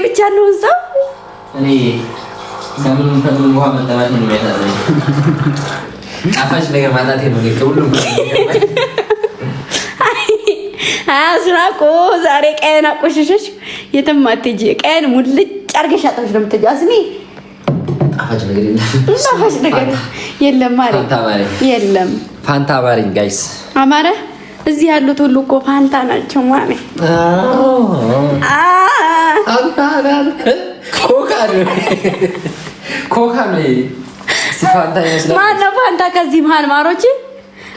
ብቻ ነው እዛው እኔ ከምን ውሃ መጠማት ነው የሚያሳዝነኝ። ጣፋጭ ነገር ማጣቴ ነው ከሁሉም አስራቆ ዛሬ ቀን አቆሽሸሽ የትም አትሄጂ። ቀን ሙልጭ አድርገሽ አጣሽ ነው የምትሄጂው። አስኒ ጣፋጭ ነገር የለም። ጣፋጭ ነገር የለም ማለት የለም። ፋንታ አማረኝ ጋይስ። አማረ እዚህ ያሉት ሁሉ እኮ ፋንታ ናቸው ማለት ኮካ ነው ፋንታ ይመስላል። ማነው ፋንታ ከዚህ መሀል ማሮች?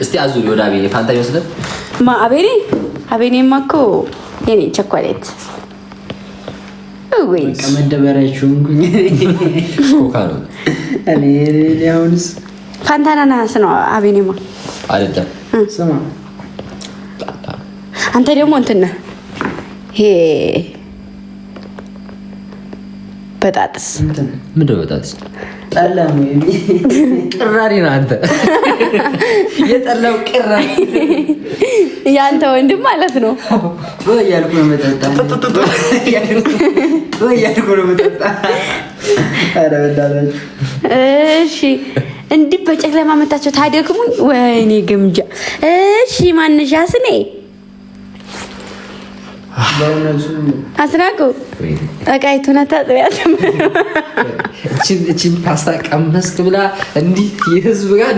እስቲ አዙሪ ወደ አቤኔ ፋንታ ይመስላል። አቤኔማ እኮ የኔ ቸኮሌት ወይ ከመደበሪያችሁ ኮካ ነው። እኔ አሁንስ ፋንታ ናናስ ነው። አቤኔማ አይደለም። ስማ አንተ ደግሞ እንትን ነህ ይሄ በጣጥስ ምንድን ነው በጣጥስ? ጠላ ነው ቅራሪ ነው አንተ። የጠላው ቅራሪ ያንተ ወንድም ማለት ነው። እያልኩ ነው መጠጣ እያልኩ ነው መጠጣ። ኧረ በእናትህ እሺ እንዲህ በጨለማ መታቸው ታደክሙኝ። ወይኔ ግምጃ። እሺ ማንሽ አስኔ አስናቁ እቃይቱን አታጥቢያት። እቺን ፓስታ ቀመስክ ብላ እንዲህ የህዝብ ጋር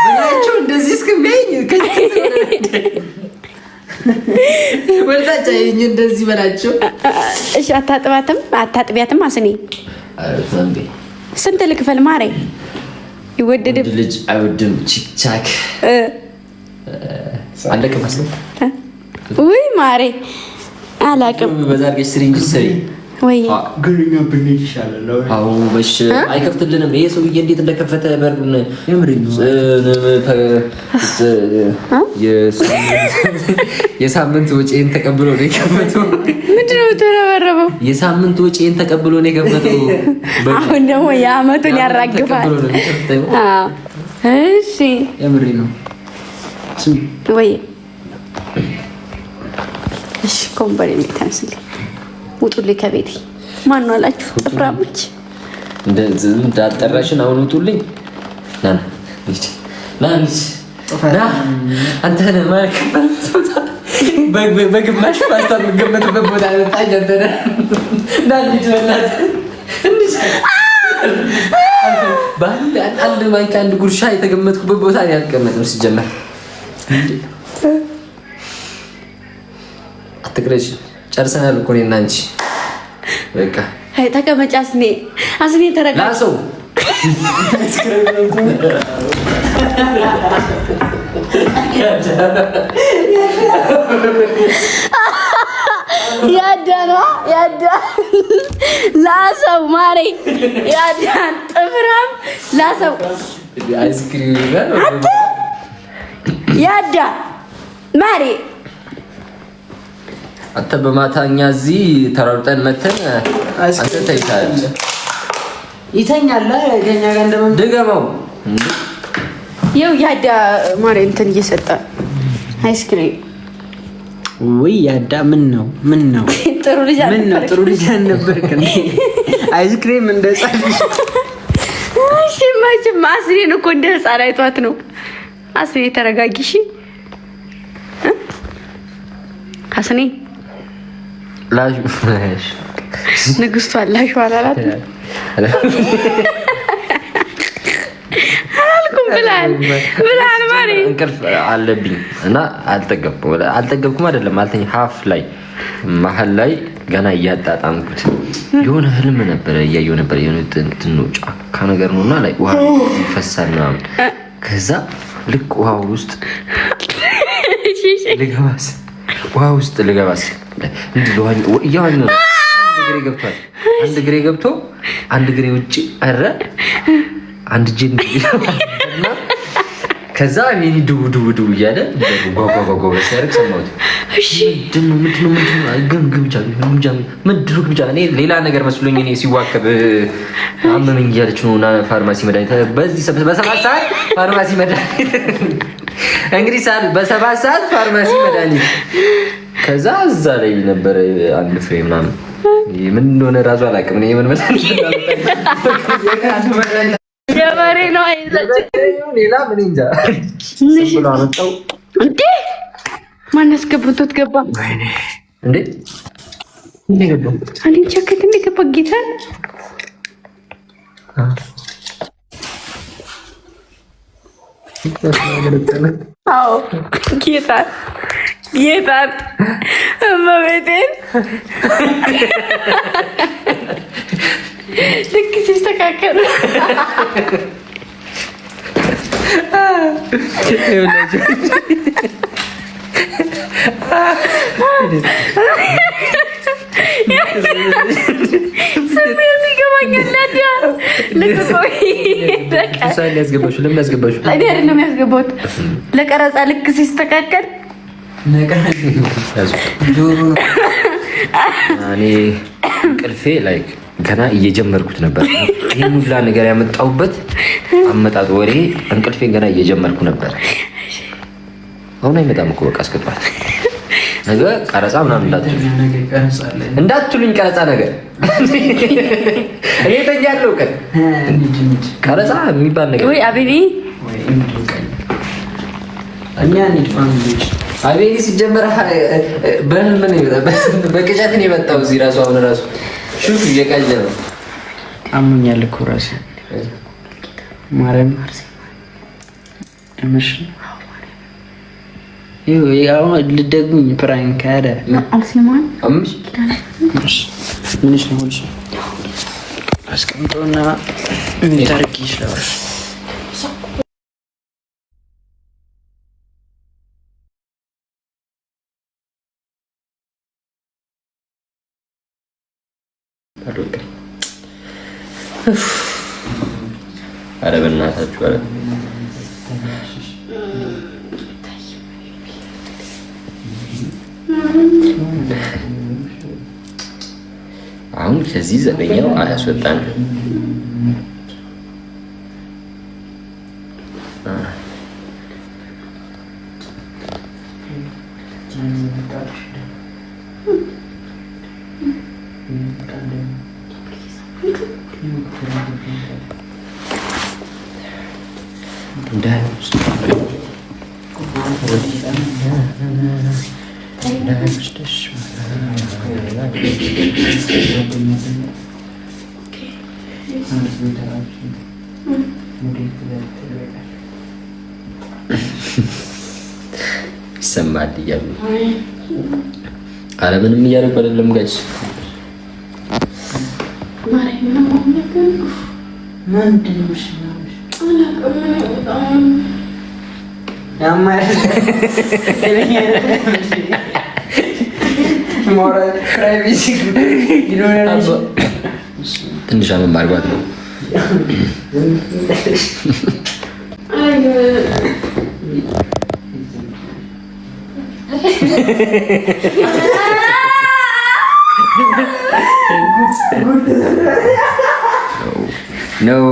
ብላቸው እንደዚህ እስከሚያኝ ወልታጫ ይኝ እንደዚህ በላቸው። እሺ አታጥቢያትም አስኔ። ስንት ልክፈል ማሬ? ይወደድ ልጅ አይወድም ቺክቻክ አለቀ መስሎኝ። ውይ ማሬ አላቅም። በዛ አድርገሽ ስሪ እንጂ ስሪ ወይ ግንኛ ብንሄድ ይሻላል። አዎ በሽ አይከፍትልንም። ይሄ ሰውዬ እንዴት እንደከፈተ በሩን የሳምንት ወጪን ተቀብሎ ነው የከፈተው። ምንድን ነው ተረበረበው? የሳምንት ወጪን ተቀብሎ ነው የከፈተው። አሁን ደግሞ የአመቱን ያራግፋል። አዎ እሺ የምሬ ነው ወይ እሺ ኮምበሬ ልታንስልኝ ውጡልኝ ከቤቴ። ማን ነው አላችሁ? ጥፍራሞች እንዳጠራሽን አሁን ውጡልኝ። ና አንተ ነህ ማለት በግማሽ ፓስታ የምትገመትበት ቦታ ልታኝ አንተ ነህ። ና ልጅ በእናትህ አንድ ማንኪያ አንድ ጉርሻ የተገመትኩበት ቦታ ያልቀመጥም ሲጀመር አትቅረሽ። ጨርሰናል እኮ እኔና አንቺ። በቃ አይ ተቀመጭ። አስኔ ተረጋጋ። ላሰው ያዳ ላሰው ማሬ ያዳን ጥፍራም ላሰው አይስክሪም ያዳ ማሬ አንተ በማታኛ እዚህ ተራርጠን መተን አንተ ተይታለህ። ይተኛል ከኛ ጋር እንደምን ድገመው። ይኸው ያዳ ማሬ እንትን እየሰጠ አይስክሪም። ወይ ያዳ ምን ነው ጥሩ ልጅ ምን ነው ጥሩ ልጅ አልነበርክ እንዴ? አይስክሪም እንደ ጻፍ እሺ ማጭም አስሬን እኮ እንደ ህፃን አይቷት ነው። አስሬ ተረጋጊሽ አስኔ ላሽ ንግስቷ አላሽ አላላት አላልኩም ብላል ማሪ። እንቅልፍ አለብኝ እና አልጠገብኩም አይደለም አልተኛ ሀፍ ላይ መሀል ላይ ገና እያጣጣምኩት የሆነ ህልም ነበረ እያየሁ ነበር። የሆነ እንትን ነው ጫካ ነገር ነውና ላይ ውሃ ይፈሳል ምናምን። ከዛ ልክ ውሃ ውስጥ ልገባስ እንዲህ እያዋኝ ነው። አንድ እግሬ ገብቶ አንድ እግሬ ውጭ አረ አንድ ጅን እና ከዛ እኔ ድው እያለ ጓጓጓጓ ሲያደርግ ሰማሁት። እሺ ምንድነው ግምጃ? እኔ ሌላ ነገር መስሎኝ እኔ ሲዋከብ አመመኝ እያለች ነው። እና ፋርማሲ መድኃኒት በዚህ በሰባት ሰዓት ፋርማሲ መድኃኒት እንግዲህ በሰባት ሰዓት ፋርማሲ መድኃኒት ከዛ እዛ ላይ ነበረ አንድ ፍሬ ምናምን ምን እንደሆነ ራሱ አላውቅም። እኔ ምን መሰለሽ የበሬ ነው አይዛችሁ ሌላ ምን እንጃ ብሎ አመጣው። እንዴ ማን ያስገብቶት ገባ እንዴ እንዴ ገባ አንዴ ቸከት እንዴ ገባ ጌታ አዎ ጌታ ጌታ እመቤቴን ልክ ሲስተካከል ስሜት ይገባኛል። ለምን ያስገባሽው? እኔ አይደለም ያስገባሁት። ለቀረጻ ልክ ሲስተካከል እኔ እንቅልፌ ላይክ ገና እየጀመርኩት ነበር። ይህን ሁላ ነገር ያመጣሁበት አመጣጥ ወሬ እንቅልፌን ገና እየጀመርኩ ነበር። አሁን አይመጣም እኮ በቃ አስገባት ነገ ቀረጻ ምናምን እንዳትሉኝ ቀረጻ ነገር እኔ ተኛለሁ። ቀን ቀረጻ የሚባል ነገር ወይ አቤኔ አቤኔ ሲጀመር በህልም ነው የመጣው፣ በቅዠት ነው የመጣው። እዚህ ራሱ አሁን ራሱ ሹፍ እየቃኘ ነው። አሞኛል እኮ ራሴ ማርያም እምሽ ልደግሙኝ ፕራንክ አረ አልሲማን አምሽ ምንሽ ነው ሁሉ አስቀምጦና ምን ታርቂ ይችላል። አረ በእናታችሁ አረ አሁን ከዚህ ዘበኛው አያስወጣንም። ይሰማል እያሉ አረ ምንም እያደረኩ አይደለም ጋይስ። ትንሽ አመም አድርጓት ነው። ነው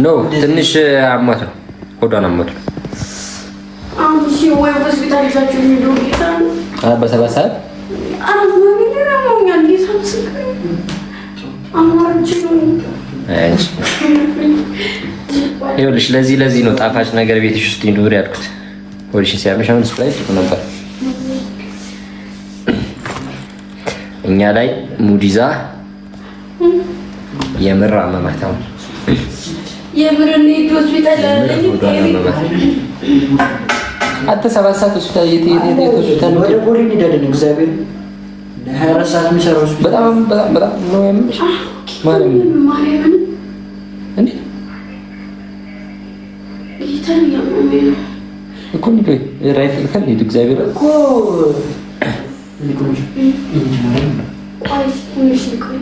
ነው ትንሽ አሟት ነው፣ ሆዷን አሟት ነው። በሰባት ሰዓት ይኸውልሽ፣ ለዚህ ነው ጣፋጭ ነገር ቤትሽ ውስጥ ይኑር ያልኩት። ሆድሽን ሲያምሽ አሁን ስፕራይት ነበር። እኛ ላይ ሙዲዛ የምር አመማት። አሁን የምር ነው ሆስፒታል አለኝ። አንተ 7 ሰዓት ሆስፒታል ሆስፒታል ወደ ቦሌ እንሄዳለን። እግዚአብሔር 24 ሰዓት የሚሰራው በጣም ነው ያምሽ ማለት ነው። ማርያምን እንዴ ጌታን ያመመኝ ነው እኮ እንዴ ራይት ልከን እግዚአብሔር እኮ ቆይ ትንሽ ልቆይ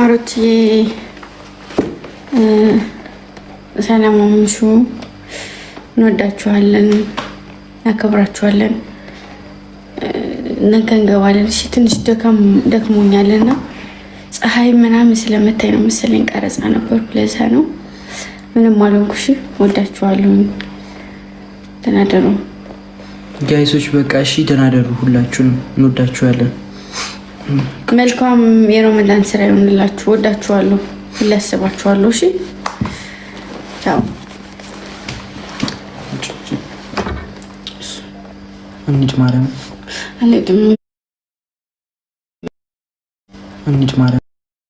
ማሮች ሰላም አምሹ። እንወዳችኋለን፣ እናከብራችኋለን። ነገ እንገባለን። እሺ ትንሽ ደክሞኛልና ፀሐይ ምናምን ስለመታይ ነው መሰለኝ ቀረጻ ነበርኩ። ለዛ ነው ምንም አልሆንኩሽ። ወዳችኋለሁ። ተናደሩ ጋይሶች። በቃ እሺ ተናደሩ። ሁላችሁንም እንወዳችኋለን። መልካም የረመዳን ስራ ይሆንላችሁ። ወዳችኋለሁ። ሁላስባችኋለሁ። እሺ ቻው። እንሂድ ማርያም፣ እንሂድ ማርያም።